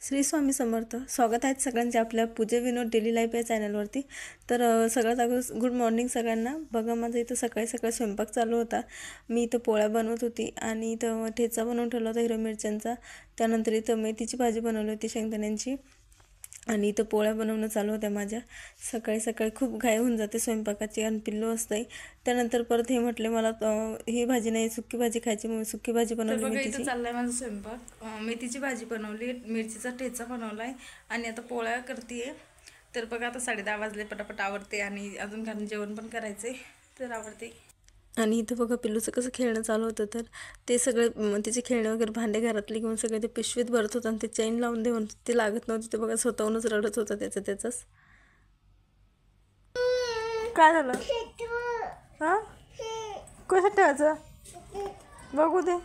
श्री स्वामी समर्थ. स्वागत आहे सगळ्यांचे आपल्या पूजा विनोद डेली लाईफ या चॅनलवरती. तर सगळ्यात अगोदर गुड मॉर्निंग सगळ्यांना. बघा माझा इथं सकाळी स्वयंपाक चालू होता. मी इथं पोळ्या बनवत होती आणि इथं ठेचा बनवून ठेवला होता हिरव्या मिरच्यांचा. त्यानंतर इथं मेथीची भाजी बनवली होती शेंगदाण्यांची आणि इथं पोळ्या बनवणं चालू होत्या माझ्या. सकाळी खूप घाई होऊन जाते स्वयंपाकाची आणि पिल्लू असते. त्यानंतर परत हे म्हटले मला ही भाजी नाही सुकी भाजी खायची, मग सुकी भाजी बनवली मेथीची. चाललाय माझा स्वयंपाक. मेथीची भाजी बनवली, मिरचीचा ठेचा बनवलाय आणि आता पोळ्या करते. तर बघा आता 10:30 वाजले. पटापट आवडते आणि अजून कारण जेवण पण करायचे तर आवडते. आणि इथं बघा पिल्लूचं कसं खेळणं चालू होतं. तर ते सगळे तिचे खेळणे वगैरे भांडे घरातले घेऊन सगळे ते पिशवीत भरत होतं आणि ते चैन लावून देऊन ते लागत नव्हते. ते बघा स्वतःहूनच रडत होता त्याचंच. काय झालं? हां कसं ठेवायचं बघू दे.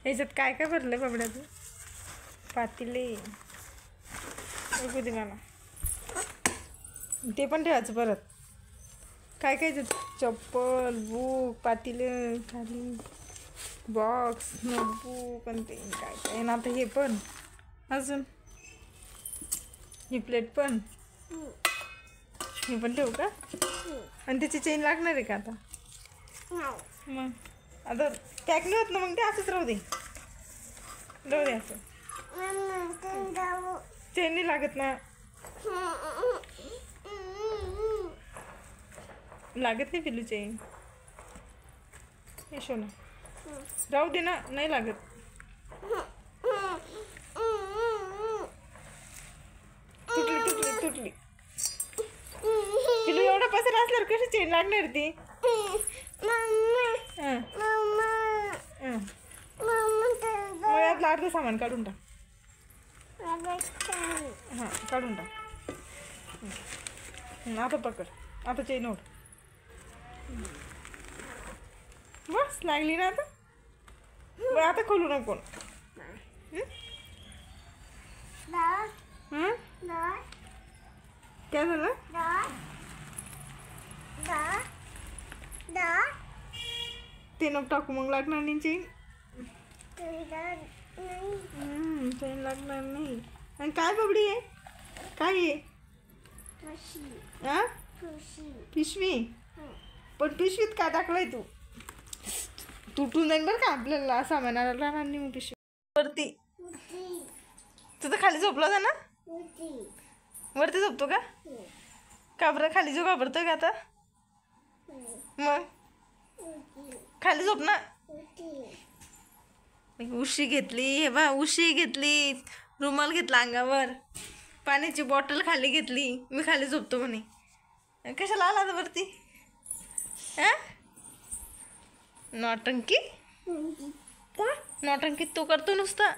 ह्याच्यात काय काय भरलंय बाबड्याचं? पातेले बघू दे मला. ते पण ठेवायचं परत. काय काय चप्पल, बुक, पातेले, खाली बॉक्स, नोटबुक आणि ते काय काय ना. आता हे पण अजून ही प्लेट पण हे पण ठेवू का? आणि त्याची चेन लागणार आहे का आता? मग आता टॅकली होत ना, मग ते असंच राहू दे. असं चेन नाही लागत ना. लागत नाही पिल्लू चेन. हे शोना राहू दे ना, नाही लागत. तुटली पिल्लू. एवढा पसर असल्यावर कशी चेन लागणार ती? मग यातलं अर्ध सामान काढून टाक. हां काढून टाक. आता पकड. आता चेन ओढ. बस लागली ना आता. बरं आता खोलू नको. काय झालं? ते नको टाकू, मग लागणार नाही चेन. चेन लागणार नाही. आणि काय बबडी आहे? काय आहे? पिशवी. पण पिशवीत काय टाकलंय तू? तुटून जाईल बरं का आपल्याला सामान आणायला. नाही मग पिशवी वरती. तू तर खाली झोपला होता ना? वरती झोपतो का? का बरं खाली जो घाबरतोय का आता? मग खाली झोप ना. उशी घेतली, हे बा उशी घेतली, रुमाल घेतला अंगावर, पाण्याची बॉटल खाली घेतली. मी खाली झोपतो म्हणे. कशाला आला आता वरती? नौटंकी. नौटंकी तू करतो नुसतं.